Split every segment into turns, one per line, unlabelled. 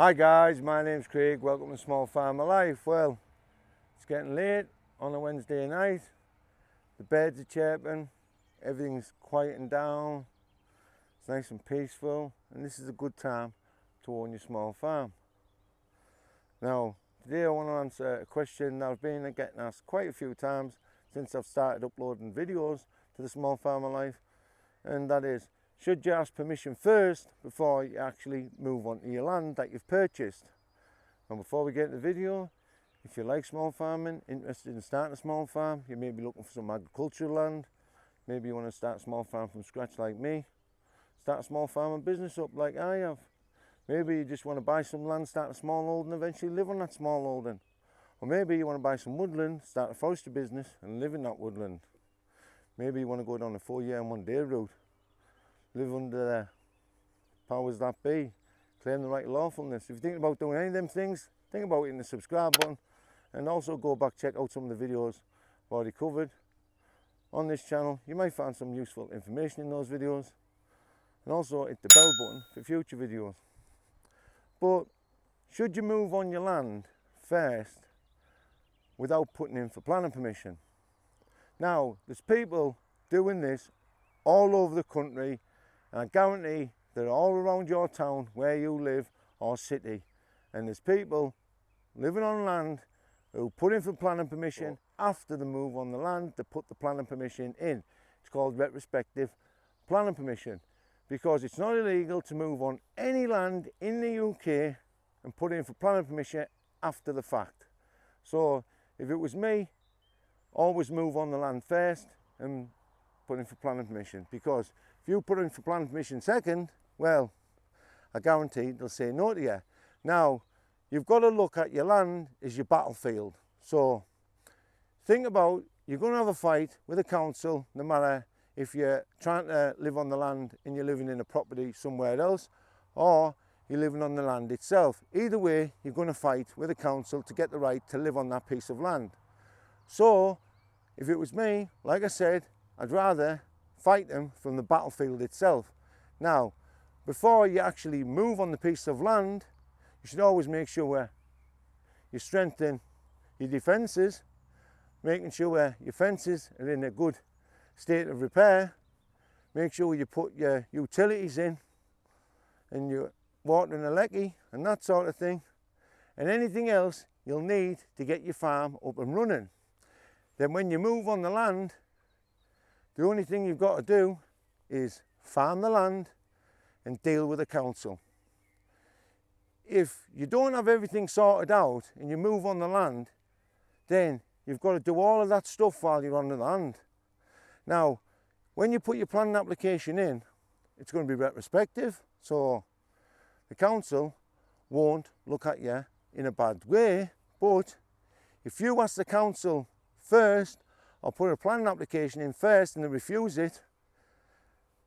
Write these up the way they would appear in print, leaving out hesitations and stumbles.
Hi guys, my name's Craig. Welcome to Small Farmer Life. Well, it's getting late on a Wednesday night. The birds are chirping, everything's quieting down. It's nice and peaceful, and this is a good time to own your small farm. Now, today I want to answer a question that I've been getting asked quite a few times since I've started uploading videos to the Small Farmer Life, and that is, should you ask permission first before you actually move onto your land that you've purchased? And before we get into the video, if you like small farming, interested in starting a small farm, you may be looking for some agricultural land, maybe you want to start a small farm from scratch like me, start a small farming business up like I have. Maybe you just want to buy some land, start a small holding, eventually live on that small holding. Or maybe you want to buy some woodland, start a forestry business and live in that woodland. Maybe you want to go down a 4-year and 1-day route. Live under the powers that be, claim the right lawfulness. If you're thinking about doing any of them things, think about hitting the subscribe button, and also go back, check out some of the videos I've already covered on this channel. You might find some useful information in those videos, and also hit the bell button for future videos. But should you move on your land first without putting in for planning permission? Now, there's people doing this all over the country, and I guarantee they're all around your town where you live or city. And there's people living on land who put in for planning permission after the move on the land. They put the planning permission in. It's called retrospective planning permission, because it's not illegal to move on any land in the UK and put in for planning permission after the fact. So if it was me, always move on the land first and put in for planning permission, because if you put in for planning permission second, well, I guarantee they'll say no to you. Now, you've got to look at your land as your battlefield. So think about, you're going to have a fight with the council, no matter if you're trying to live on the land and you're living in a property somewhere else, or you're living on the land itself. Either way, you're going to fight with the council to get the right to live on that piece of land. So if it was me, like I said, I'd rather fight them from the battlefield itself. Now, before you actually move on the piece of land, you should always make sure you strengthen your defences, making sure your fences are in a good state of repair. Make sure you put your utilities in and your water and electric and that sort of thing, and anything else you'll need to get your farm up and running. Then when you move on the land, the only thing you've got to do is farm the land and deal with the council. If you don't have everything sorted out and you move on the land, then you've got to do all of that stuff while you're on the land. Now, when you put your planning application in, it's going to be retrospective, so the council won't look at you in a bad way. But if you ask the council first, or put a planning application in first and they refuse it,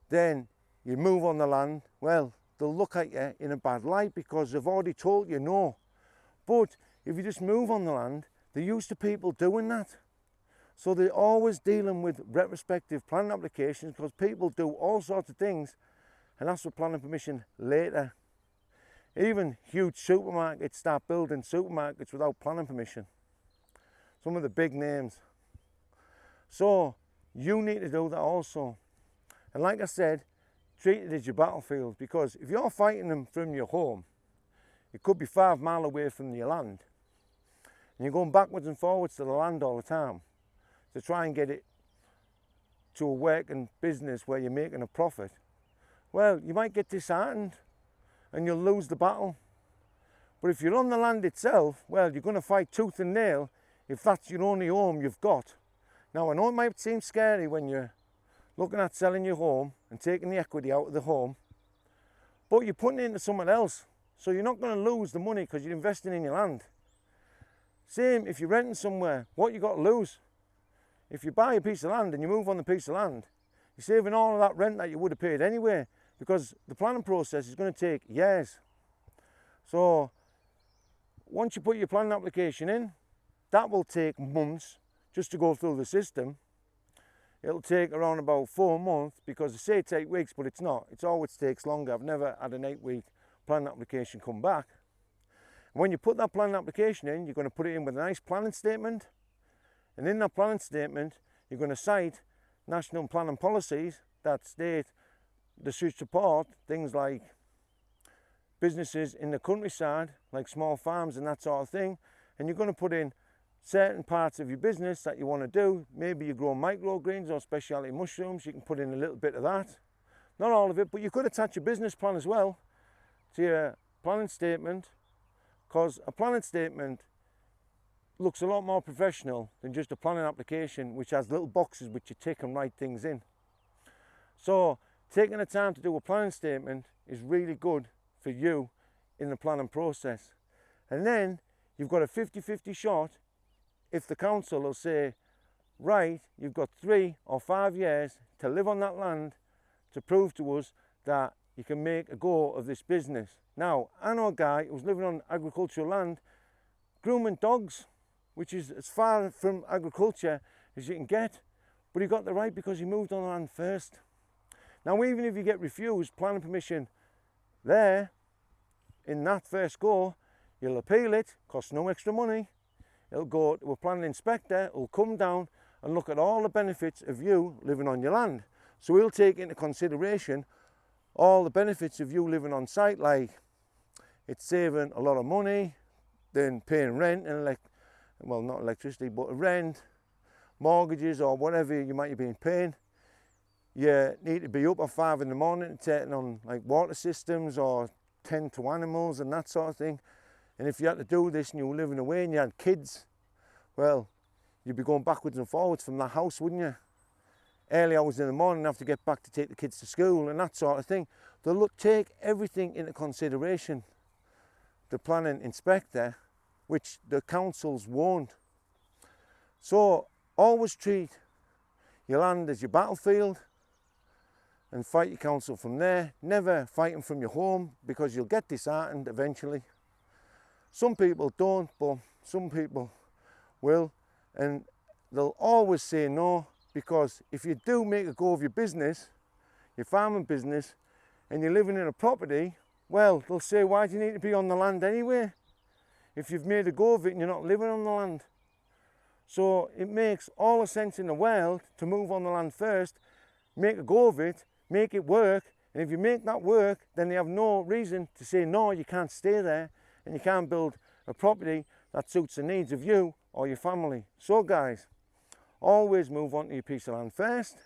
then you move on the land, well, they'll look at you in a bad light because they've already told you no. But if you just move on the land, they're used to people doing that. So they're always dealing with retrospective planning applications, because people do all sorts of things and ask for planning permission later. Even huge supermarkets start building supermarkets without planning permission. Some of the big names. So you need to do that also. And like I said, treat it as your battlefield, because if you're fighting them from your home, it could be 5 miles away from your land, and you're going backwards and forwards to the land all the time to try and get it to a working business where you're making a profit. Well, you might get disheartened and you'll lose the battle. But if you're on the land itself, well, you're going to fight tooth and nail if that's your only home you've got. Now, I know it might seem scary when you're looking at selling your home and taking the equity out of the home, but you're putting it into someone else, so you're not going to lose the money because you're investing in your land. Same if you're renting somewhere, what you got to lose? If you buy a piece of land and you move on the piece of land, you're saving all of that rent that you would have paid anyway, because the planning process is going to take years. So once you put your planning application in, that will take months just to go through the system. It'll take around about 4 months, because they say it's 8 weeks, but it's not. It always takes longer. I've never had an 8-week planning application come back. And when you put that planning application in, you're going to put it in with a nice planning statement. And in that planning statement, you're going to cite national planning policies that state they should support things like businesses in the countryside, like small farms and that sort of thing. And you're going to put in certain parts of your business that you want to do. Maybe you grow microgreens or specialty mushrooms. You can put in a little bit of that. Not all of it, but you could attach a business plan as well to your planning statement, because a planning statement looks a lot more professional than just a planning application which has little boxes which you tick and write things in. So taking the time to do a planning statement is really good for you in the planning process. And then you've got a 50-50 shot if the council will say, right, you've got 3 or 5 years to live on that land to prove to us that you can make a go of this business. Now, I know a guy who's living on agricultural land, grooming dogs, which is as far from agriculture as you can get, but he got the right because he moved on the land first. Now, even if you get refused planning permission there, in that first go, you'll appeal it, costs no extra money. It'll go to a planning inspector who'll come down and look at all the benefits of you living on your land. So we'll take into consideration all the benefits of you living on site, like it's saving a lot of money, then paying rent and well, not electricity, but rent, mortgages or whatever you might have been paying. You need to be up at 5 in the morning and taking on like water systems or tend to animals and that sort of thing. And if you had to do this and you were living away and you had kids, well, you'd be going backwards and forwards from that house, wouldn't you? Early hours in the morning, have to get back to take the kids to school and that sort of thing. They'll take everything into consideration. The planning inspector, which the councils won't. So always treat your land as your battlefield and fight your council from there. Never fight them from your home, because you'll get disheartened eventually. Some people don't, but some people will, and they'll always say no, because if you do make a go of your business, your farming business, and you're living in a property, well, they'll say, why do you need to be on the land anyway? If you've made a go of it and you're not living on the land. So it makes all the sense in the world to move on the land first, make a go of it, make it work, and if you make that work, then they have no reason to say, no, you can't stay there, and you can't build a property that suits the needs of you or your family. So guys, always move on to your piece of land first,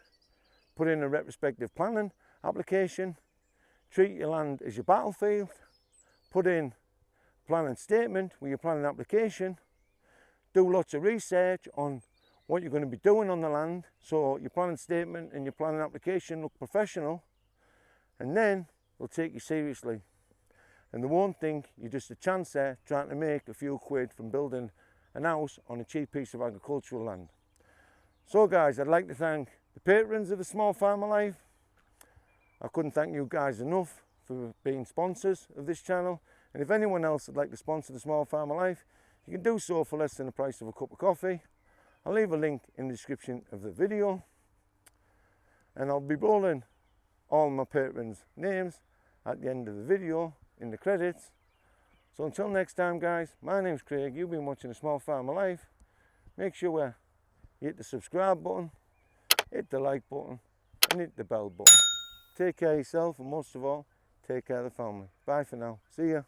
put in a retrospective planning application, treat your land as your battlefield, put in planning statement with your planning application, do lots of research on what you're going to be doing on the land so your planning statement and your planning application look professional, and then they'll take you seriously. And they won't think you're just a chancer trying to make a few quid from building an house on a cheap piece of agricultural land. So guys, I'd like to thank the patrons of the Small Farmer Life. I couldn't thank you guys enough for being sponsors of this channel. And if anyone else would like to sponsor the Small Farmer Life, you can do so for less than the price of a cup of coffee. I'll leave a link in the description of the video. And I'll be rolling all my patrons' names at the end of the video in the credits. So until next time guys, my name's Craig, you've been watching the Small Farmer Life. Make sure you hit the subscribe button, hit the like button and hit the bell button. Take care of yourself, and most of all, take care of the family. Bye for now. See ya.